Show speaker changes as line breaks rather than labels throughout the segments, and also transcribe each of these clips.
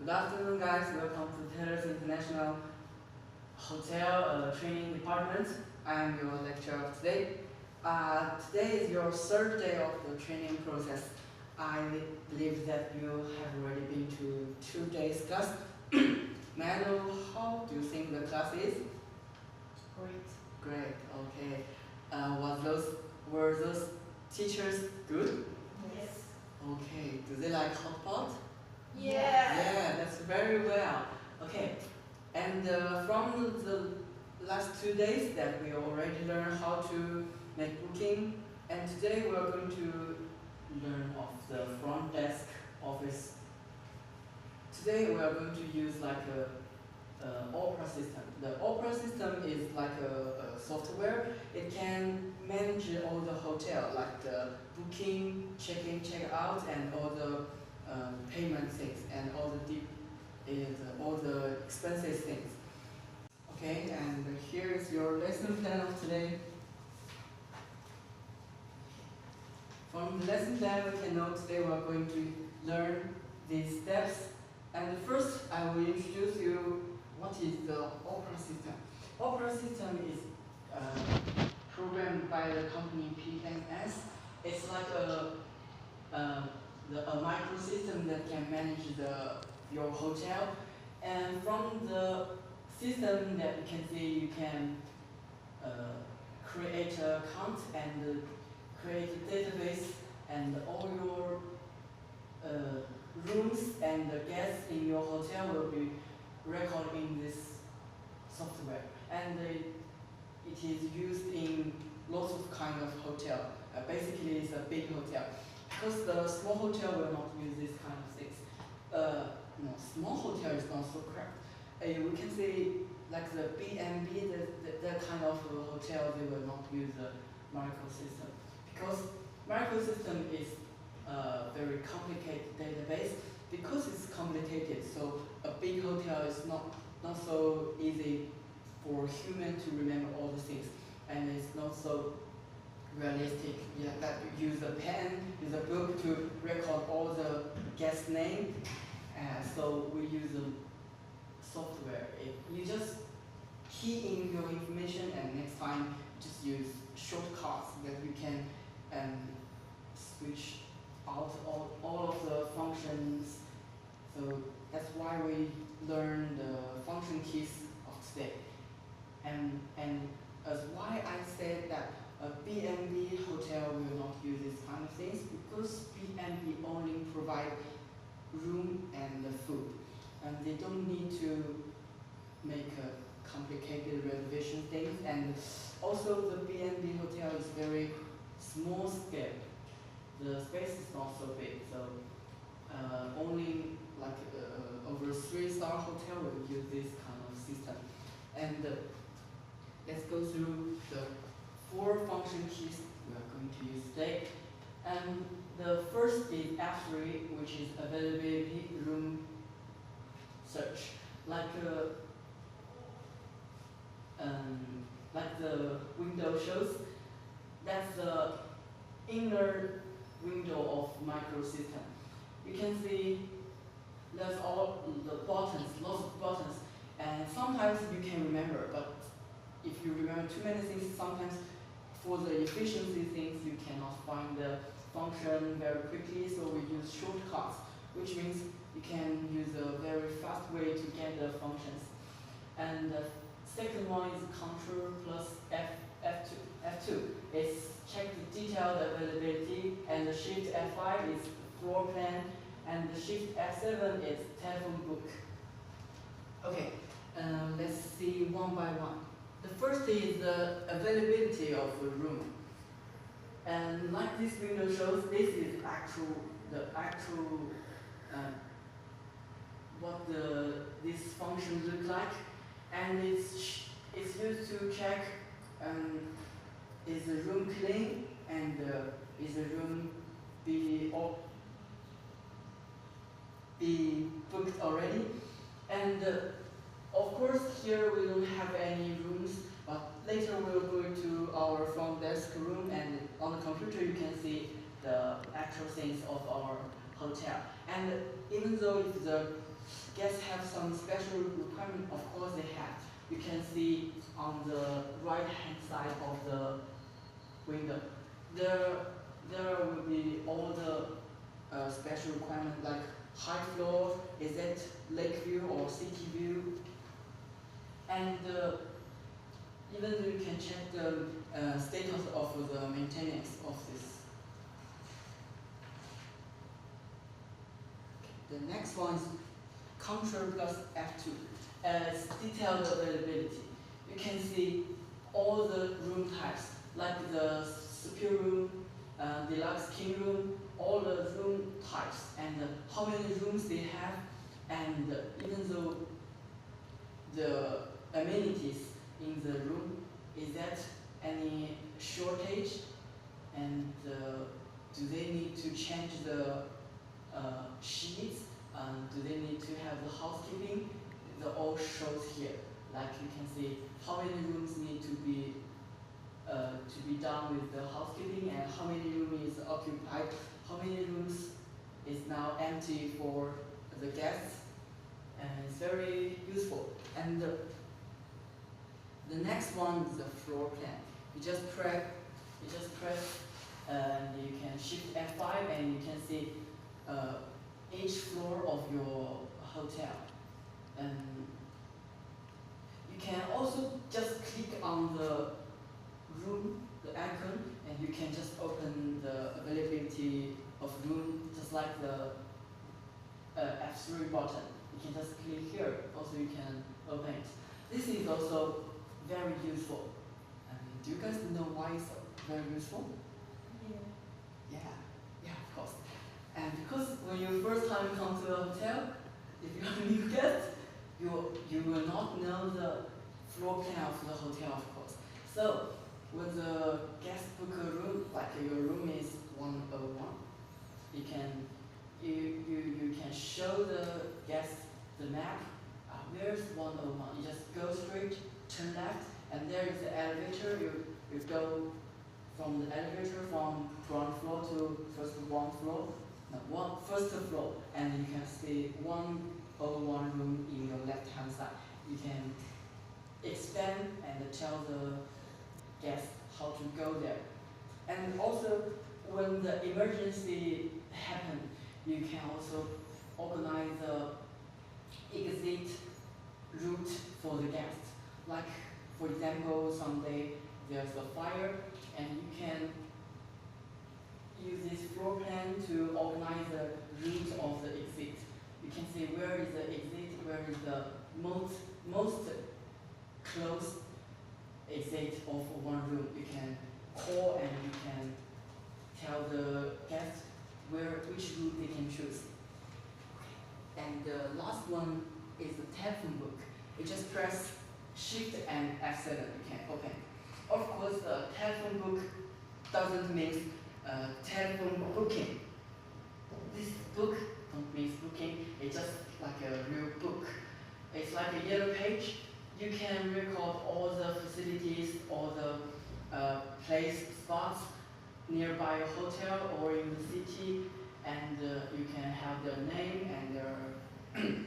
Good afternoon, guys. Welcome to Taylor's International Hotel Training Department. I am your lecturer today. Today is your third day of the training process. I believe that you have already been to 2 days class. May I know how do you think the class is?
Great.
Great. Okay. Were those teachers good?
Yes.
Okay. Do they like hot pot?
Yeah.
Yeah, that's very well. Okay, and from the last 2 days that we already learned how to make booking, and today we are going to learn of the front desk office. Today we are going to use like a opera system. The opera system is like a software. It can manage all the hotel, like the booking, check-in, check-out, and all the payment things and all the expenses things. Okay, and here is your lesson plan of today. From the lesson plan, we can know today we are going to learn these steps. And first, I will introduce you what is the opera system. Opera system is programmed by the company PNS. It's like a microsystem that can manage your hotel, and from the system that you can see, you can create an account and create a database, and all your rooms and the guests in your hotel will be recorded in this software, and it is used in lots of kind of hotel. Basically, it's a big hotel. Because the small hotel will not use this kind of things. No, small hotel is not so correct. We can say like the B&B, that kind of hotel, they will not use the microsystem. Because microsystem is a very complicated database. Because it's complicated, so a big hotel is not so easy for human to remember all the things. And it's not so realistic. Yeah, that you use a pen, use a book to record all the guest name. So we use a software. You just key in your information, and next time just use shortcuts that you can switch out all of the functions. So that's why we learn the function keys of today. And as why I said that a B&B hotel will not use this kind of things, because B&B only provide room and the food, and they don't need to make a complicated reservation things. And also the B&B hotel is very small scale. The space is not so big, so only like over 3-star hotel will use this kind of system. And let's go through the 4 function keys we are going to use today. And the first is F3, which is availability room search. Like the window shows, that's the inner window of microsystem. You can see there's all the buttons, lots of buttons, and sometimes you can remember, but if you remember too many things, sometimes for the efficiency things, you cannot find the function very quickly, so we use shortcuts, which means you can use a very fast way to get the functions. And the second one is Control plus F2. F2 is check the detailed availability, and the Shift F5 is floor plan, and the Shift F7 is telephone book. Okay, let's see one by one. The first is the availability of the room. And like this window shows, this is what this function look like, and it's used to check is the room clean, and is the room be booked already. And of course, here we don't have any rooms, but later we'll go to our front desk room, and on the computer you can see the actual things of our hotel. And even though if the guests have some special requirement? Of course they have. You can see on the right hand side of the window. There will be all the special requirements like high floor, is it lake view or city view? And even though you can check the status of the maintenance of this. The next one is Control plus F2. It's detailed availability. You can see all the room types, like the superior room, deluxe king room, all the room types, and how many rooms they have, and even though the amenities in the room, is that any shortage, and do they need to change the sheets, do they need to have the housekeeping? The all shows here. Like you can see how many rooms need to be done with the housekeeping, and how many rooms is occupied, how many rooms is now empty for the guests, and it's very useful. And the next one is the floor plan. You just press, and you can shift F5, and you can see each floor of your hotel. And you can also just click on the room, the icon, and you can just open the availability of room, just like the F3 button. You can just click here. Also, you can open it. This is also very useful. And do you guys know why it's very useful?
Yeah.
Yeah, of course. And because when you first time come to a hotel, if you're a new guest, you will not know the floor plan of the hotel, of course. So when the guest book a room, like your room is 101, you can show the guest the map. Where's 101? You just go straight, turn left, and there is the elevator. You go from the elevator from ground floor to first floor, and you can see 101 room in your left hand side. You can expand and tell the guests how to go there. And also, when the emergency happens, you can also organize the exit route for the guests. Like, for example, someday there's a fire, and you can use this floor plan to organize the route of the exit. You can see where is the exit, where is the most close exit of one room. You can call and you can tell the guests which route they can choose. And the last one is the telephone book. You just press Shift and F7, you can open. Of course, the telephone book doesn't mean telephone booking. This book don't mean booking, it's just like a real book. It's like a yellow page. You can record all the facilities, all the place spots nearby a hotel or in the city, and you can have their name and their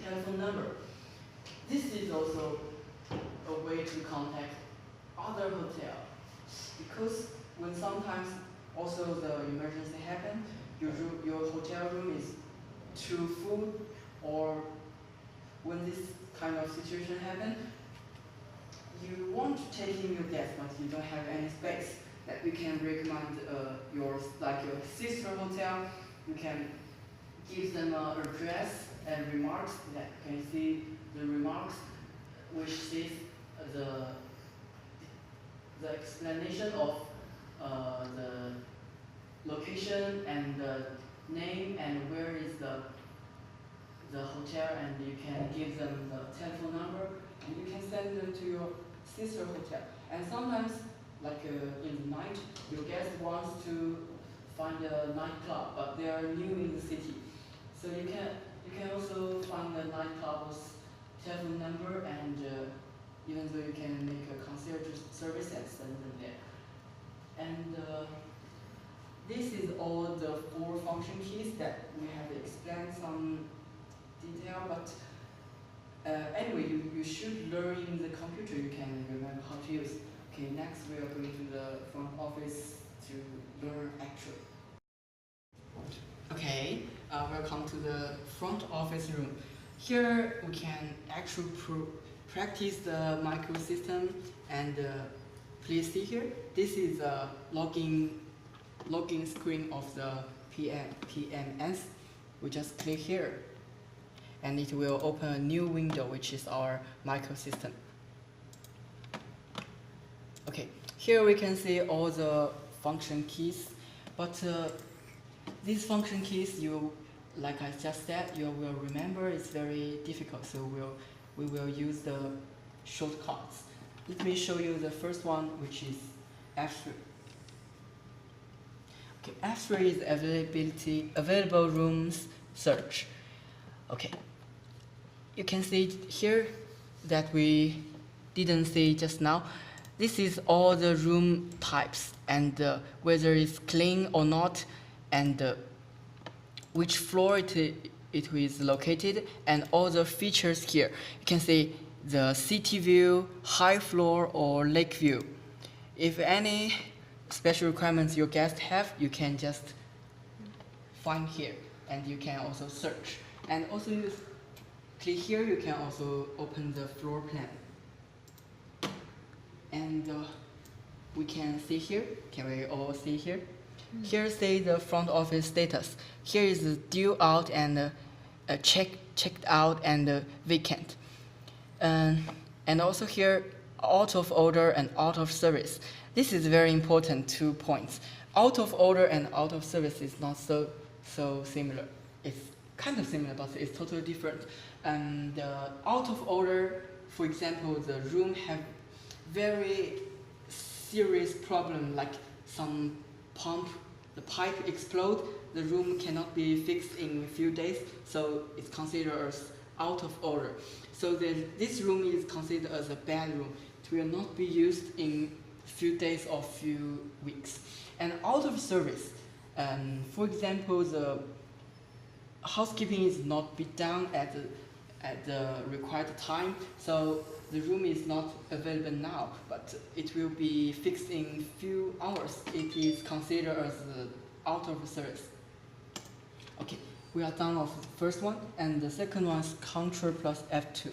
telephone number. This is also a way to contact other hotels, because when sometimes also the emergency happen, your hotel room is too full, or when this kind of situation happen, you want to take in your guests, but you don't have any space. That you can recommend your sister hotel. You can give them an address and remarks. That you can see the remarks, which says the explanation of the location and the name and where is the hotel, and you can give them the telephone number, and you can send them to your sister hotel. And sometimes, like in the night, your guest wants to find a nightclub, but they are new in the city. So you can also find a nightclub's telephone number, and even though you can make a concierge service and send them there. And this is all the 4 function keys that we have explained some detail, but anyway, you should learn in the computer. You can remember how to use. Okay, next we are going to the front office to learn actually. Okay, welcome to the front office room. Here we can actually practice the microsystem, and please see here. This is a login screen of the PMS. We just click here, and it will open a new window, which is our microsystem. Okay, here we can see all the function keys, but these function keys, like I just said, you will remember it's very difficult, so we will use the shortcuts. Let me show you the first one, which is F3. Okay, F3 is available rooms search. Okay, you can see here that we didn't see just now. This is all the room types and whether it's clean or not, and which floor it is located, and all the features here. You can see the city view, high floor, or lake view. If any special requirements your guests have, you can just find here, and you can also search. And also click here, you can also open the floor plan. And we can see here, can we all see here? Here say the front office status. Here is the due out and checked out and vacant. And also here, out of order and out of service. This is very important 2 points. Out of order and out of service is not so similar. It's kind of similar, but it's totally different. And out of order, for example, the room have very serious problem, like some the pipe explode, the room cannot be fixed in a few days, so it's considered as out of order. So this room is considered as a bad room. It will not be used in few days or few weeks. And out of service, for example, the housekeeping is not be done at the required time, so the room is not available now, but it will be fixed in few hours. It is considered as out of service. Okay, we are done with the first one, and the second one is Ctrl plus F2.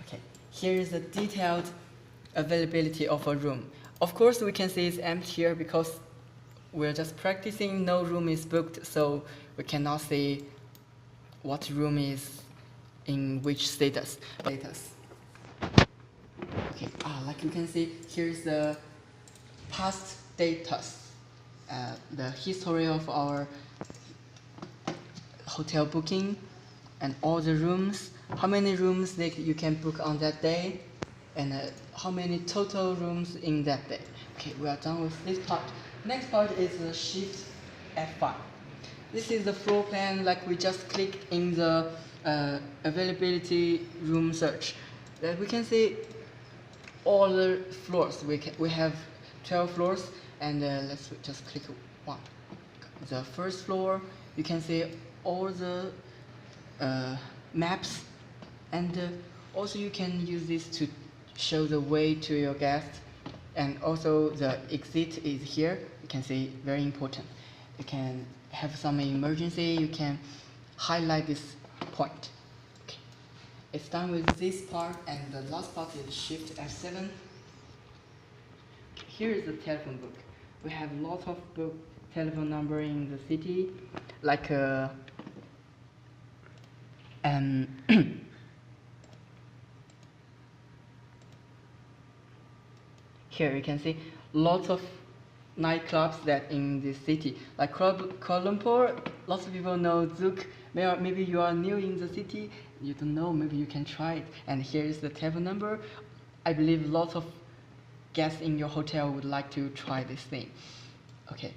Okay, here is the detailed availability of a room. Of course, we can see it's empty here because we're just practicing. No room is booked, so we cannot see what room is in which status. Okay, like you can see, here's the past status, the history of our hotel booking, and all the rooms, how many rooms you can book on that day, and how many total rooms in that day. Okay, we are done with this part. Next part is the Shift F5. This is the floor plan, like we just clicked in the availability room search. That we can see all the floors. We have 12 floors, and let's just click one. The first floor, you can see all the maps, and also you can use this to show the way to your guests. And also the exit is here. You can see, very important. You can have some emergency, you can highlight this point. Okay. It's done with this part, and the last part is Shift F7. Here is the telephone book. We have lots of book telephone number in the city, like here you can see lots of nightclubs that in the city, like Kuala Lumpur. Lots of people know Zouk. Maybe you are new in the city, you don't know, maybe you can try it. And here is the telephone number. I believe lots of guests in your hotel would like to try this thing. Okay,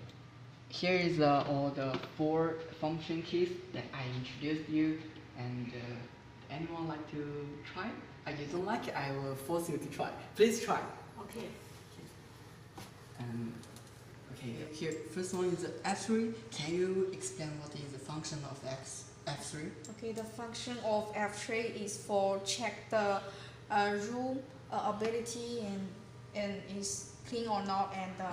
here is all the 4 function keys that I introduced you, and anyone like to try? If you don't like it, I will force you to try. Please try.
Okay.
Okay, here, first one is the F3. Can you explain what is the function of F3?
Okay, the function of F3 is for check the room ability and is clean or not, and the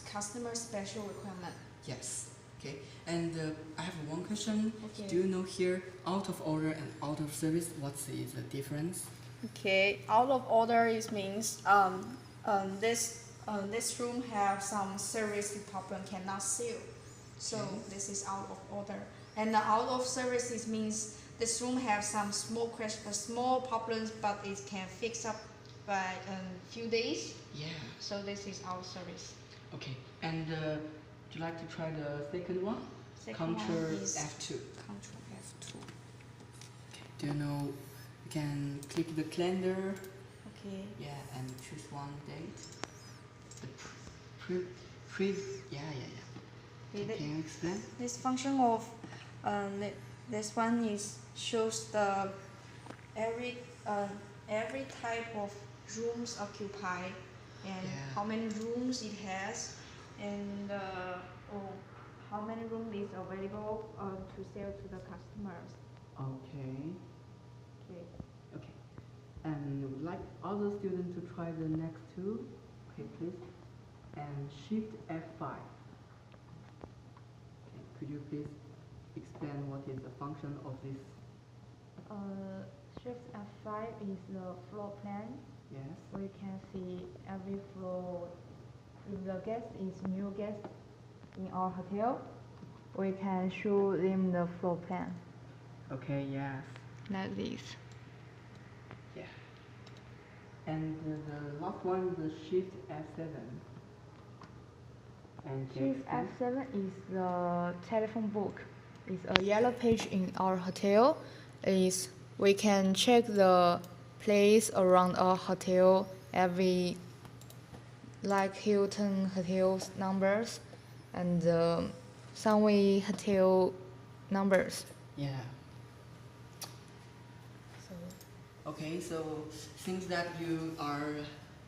customer special requirement.
Yes. Okay. And I have one question.
Okay.
Do you know here out of order and out of service? What is the difference?
Okay, out of order is means this room have some service department cannot seal, so this is out of order. And the out of service is means this room have some small problems, but it can fix up by a few days.
Yeah.
So this is out of service.
Okay. And would you like to try the second one?
Second
Control
one is
F2.
Control F2.
Okay. Do you know? You can click the calendar.
Okay.
Yeah, and choose one date. The yeah.
Okay,
can you explain?
this function of this one is shows the every type of rooms occupied and how many rooms it has, and how many rooms is available to sell to the customers.
Okay.
Okay.
Okay. And would like other students to try the next two. Okay, please. And Shift F5. Okay, could you please explain what is the function of this?
Shift F5 is the floor plan.
Yes.
We can see every floor. If the guest is new guest in our hotel, we can show them the floor plan.
Okay, yes.
Like this.
Yeah. And the last one is the Shift F7. And
Shift F7 is the telephone book. It's a yellow page in our hotel. We can check the place around our hotel, every like Hilton hotels numbers and Sunway hotel numbers.
Yeah. Okay, so since that you are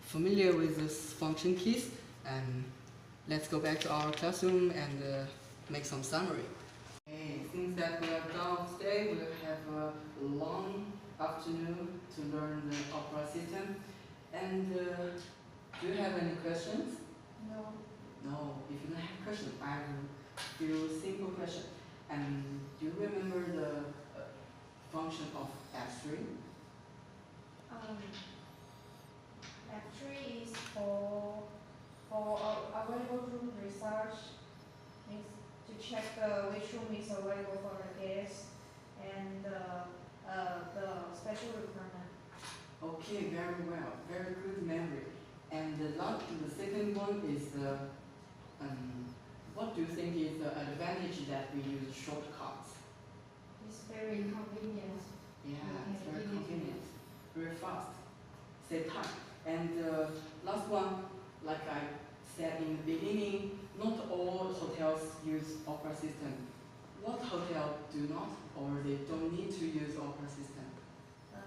familiar with this function keys, let's go back to our classroom and make some summary. Okay, since that we are done today, we'll have a long afternoon to learn the opera system. And do you have any questions?
No.
No. If you don't have questions, I have a few simple questions. And do you remember the function of F3?
F3 is for available room research, means to check which room is available for the guest, and the special requirement.
Okay, very well, very good memory. And the second one is what do you think is the advantage that we use shortcuts?
It's very convenient.
Yeah, it's very convenient, very fast, save time. And last one, like I said in the beginning, not all hotels use opera system. What hotel do not, or they don't need to use opera system?
I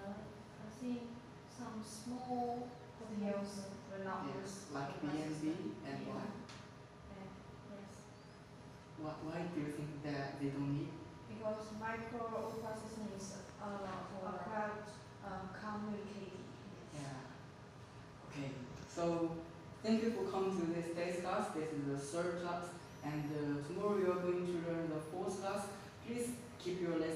think some small hotels will not use
like B&B and why?
Yes.
Why do you think that they don't need?
Because micro opera system is quite complicated.
Yeah. Okay. So thank you for coming to this day's class. This is the third class, and tomorrow you are going to learn the fourth class. Please keep your lesson